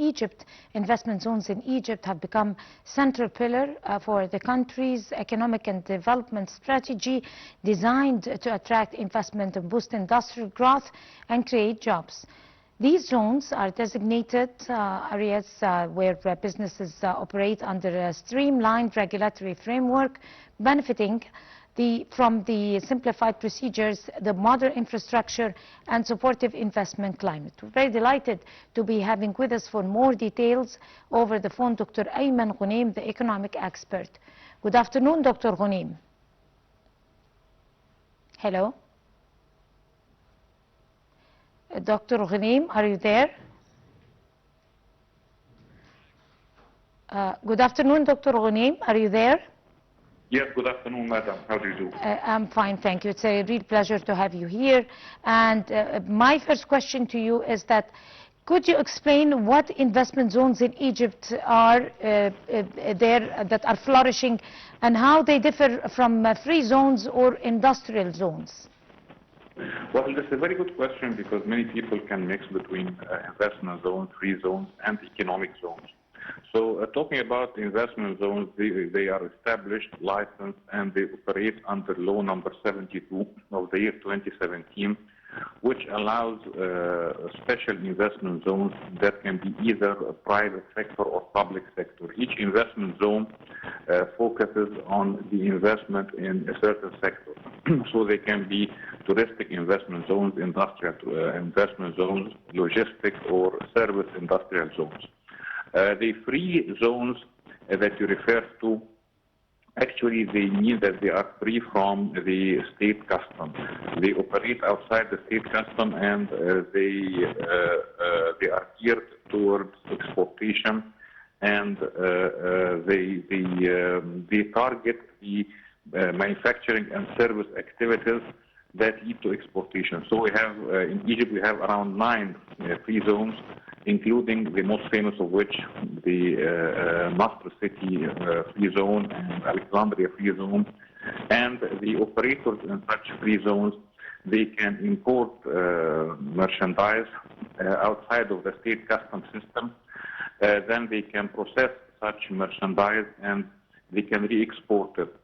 Egypt. Investment zones in Egypt have become central pillar for the country's economic and development strategy designed to attract investment and boost industrial growth and create jobs. These zones are designated areas where businesses operate under a streamlined regulatory framework, benefiting from the simplified procedures, the modern infrastructure, and supportive investment climate. We're very delighted to be having with us for more details over the phone Dr. Ayman Ghonem, the economic expert. Good afternoon, Dr. Ghonem. Hello? Dr. Ghonem, are you there? Good afternoon, Dr. Ghonem, are you there? Yes, good afternoon, madam. How do you do? I'm fine, thank you. It's a real pleasure to have you here. And my first question to you is that, could you explain what investment zones in Egypt are there that are flourishing and how they differ from free zones or industrial zones? Well, this is a very good question because many people can mix between investment zones, free zones, and economic zones. So talking about investment zones, they are established, licensed, and they operate under law number 72 of the year 2017, which allows special investment zones that can be either a private sector or public sector. Each investment zone focuses on the investment in a certain sector. So they can be touristic investment zones, industrial investment zones, logistics, or service industrial zones. The free zones that you refer to, actually they mean that they are free from the state custom. They operate outside the state custom, and they are geared towards exportation, and they target the manufacturing and service activities that lead to exportation. So we have, in Egypt, we have around 9 free zones, including the most famous of which, the Master City free zone and Alexandria free zone. And the operators in such free zones, they can import merchandise outside of the state custom system. Then they can process such merchandise and they can re-export it.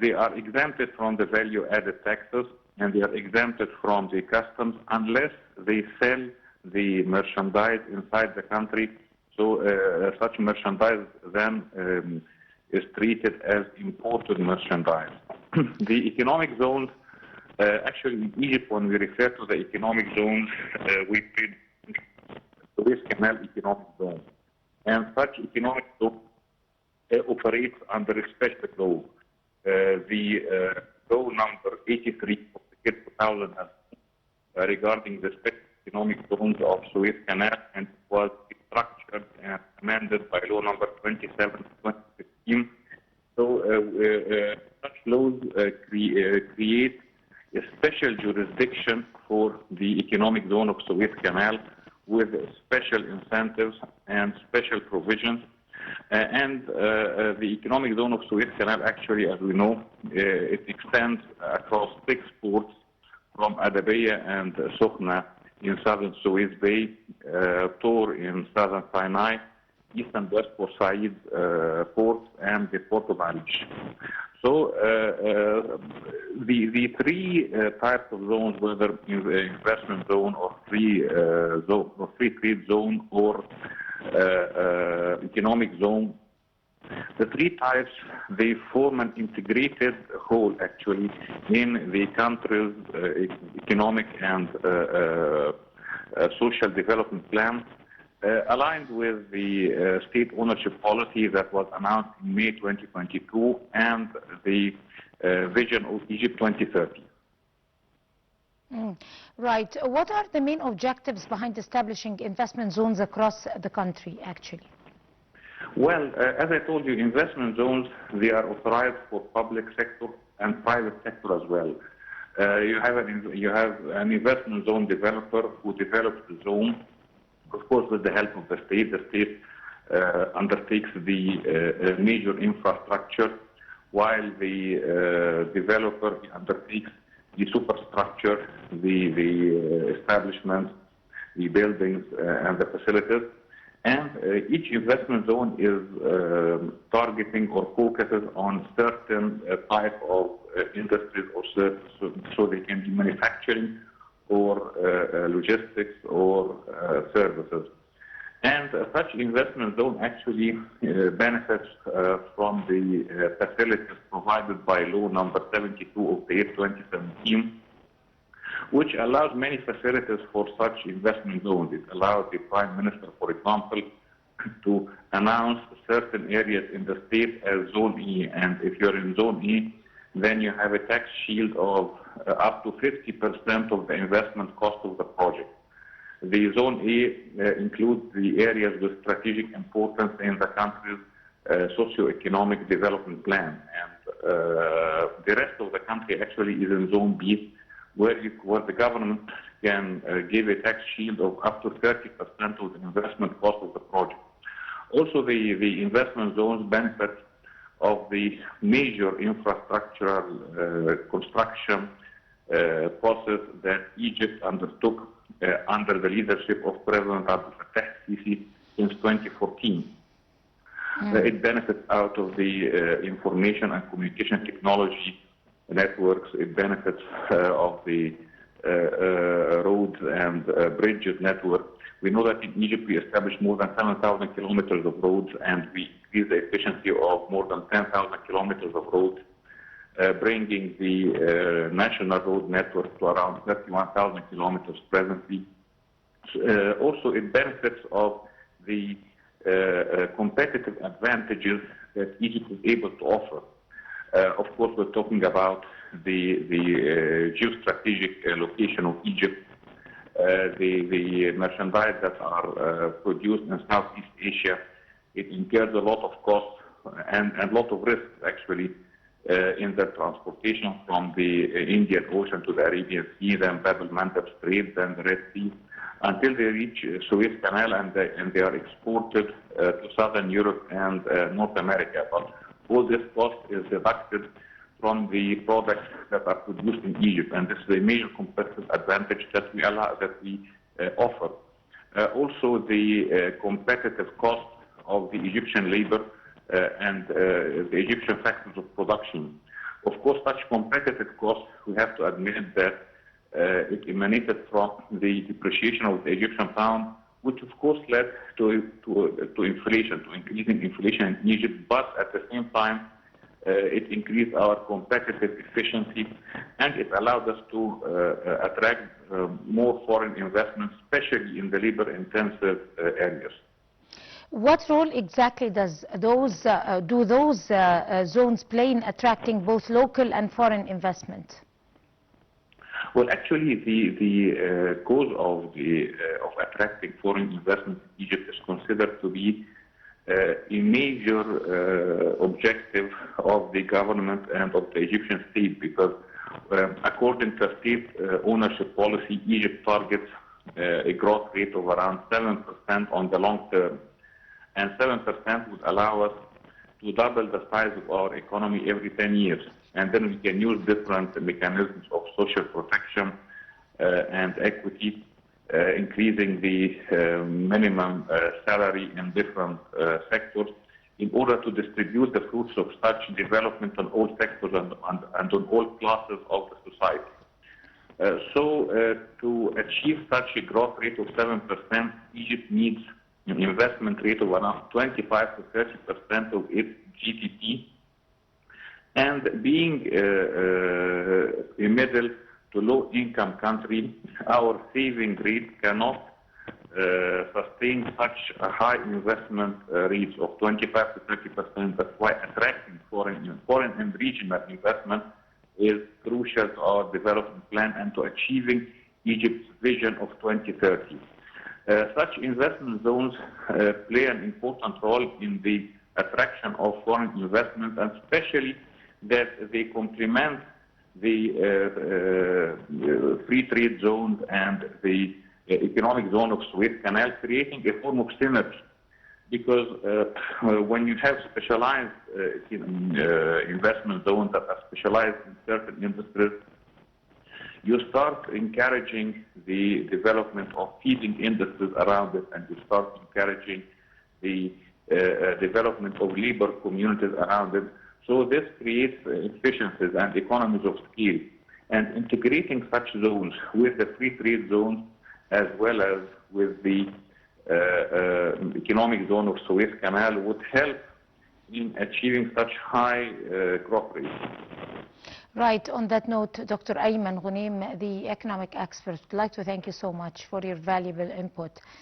They are exempted from the value-added taxes, and they are exempted from the customs unless they sell the merchandise inside the country. So such merchandise then is treated as imported merchandise. The economic zones, actually in Egypt, when we refer to the economic zones, we treat the Suez Canal economic zone. And such economic zone operates under a special law. The law number 83 of the year 2000 regarding the special economic zones of Suez Canal, and was structured and amended by law number 27 2015. So such laws create a special jurisdiction for the economic zone of Suez Canal with special incentives and special provisions. And the economic zone of Suez Canal, actually, as we know, it extends across 6 ports from Adabiya and Sokhna in southern Suez Bay, Tor in southern Sinai, east and west Port Said ports, and the port of Arish. So the 3 types of zones, whether investment zone or free trade zone or economic zone, the 3 types, they form an integrated whole, actually, in the country's economic and social development plan, aligned with the state ownership policy that was announced in May 2022 and the vision of Egypt 2030. Right. What are the main objectives behind establishing investment zones across the country, actually? Well, as I told you, investment zones, they are authorized for public sector and private sector as well. You have an investment zone developer who develops the zone, of course, with the help of the state. The state undertakes the major infrastructure, while the developer undertakes the superstructure, the establishments, the buildings, and the facilities. And each investment zone is targeting or focuses on certain type of industries or services, so they can be manufacturing or logistics or services. And such investment zone actually benefits from the facilities provided by law number 72 of the year 2017, which allows many facilities for such investment zones. It allows the Prime Minister, for example, to announce certain areas in the state as Zone E. And if you're in Zone E, then you have a tax shield of up to 50% of the investment cost of the project. The Zone A includes the areas with strategic importance in the country's socio-economic development plan. And the rest of the country actually is in Zone B, where the government can give a tax shield of up to 30% of the investment cost of the project. Also, the investment zones benefit of the major infrastructural construction process that Egypt undertook under the leadership of President Abdel Fattah al-Sisi since 2014. It benefits out of the information and communication technology networks. It benefits of the roads and bridges network. We know that in Egypt we established more than 7,000 kilometers of roads, and we increased the efficiency of more than 10,000 kilometers of roads, bringing the national road network to around 31,000 kilometers presently. Also, it benefits of the competitive advantages that Egypt is able to offer. Of course, we're talking about the geostrategic location of Egypt, the merchandise that are produced in Southeast Asia. It incurs a lot of costs and a lot of risks, actually, in the transportation from the Indian Ocean to the Arabian Sea, then Bab el-Mandeb Strait, then the Red Sea, until they reach Suez Canal, and they are exported to Southern Europe and North America. But all this cost is deducted from the products that are produced in Egypt, and this is a major competitive advantage that we offer. Also, the competitive cost of the Egyptian labor and the Egyptian factors of production. Of course, such competitive costs, we have to admit that it emanated from the depreciation of the Egyptian pound, which of course led to inflation, to increasing inflation in Egypt, but at the same time, it increased our competitive efficiency, and it allowed us to attract more foreign investments, especially in the labor-intensive areas. What role exactly do those zones play in attracting both local and foreign investment? Well, actually, the cause of attracting foreign investment in Egypt is considered to be a major objective of the government and of the Egyptian state, because according to state ownership policy, Egypt targets a growth rate of around 7% on the long term. And 7% would allow us to double the size of our economy every 10 years. And then we can use different mechanisms of social protection and equity, increasing the minimum salary in different sectors in order to distribute the fruits of such development on all sectors and on all classes of the society. So to achieve such a growth rate of 7%, Egypt needs an investment rate of around 25 to 30% of its GDP. And being a middle to low income country, our saving rate cannot sustain such a high investment rates of 25 to 30%. That's why attracting foreign and regional investment is crucial to our development plan and to achieving Egypt's vision of 2030. Such investment zones play an important role in the attraction of foreign investment, and especially that they complement the free trade zones and the economic zone of Suez Canal, creating a form of synergy. Because when you have specialized investment zones that are specialized in certain industries, you start encouraging the development of feeding industries around it, and you start encouraging the development of labor communities around it. So this creates efficiencies and economies of scale. And integrating such zones with the free trade zones as well as with the economic zone of Suez Canal would help in achieving such high crop rates. Right. On that note, Dr. Ayman Ghonem, the economic expert, would like to thank you so much for your valuable input.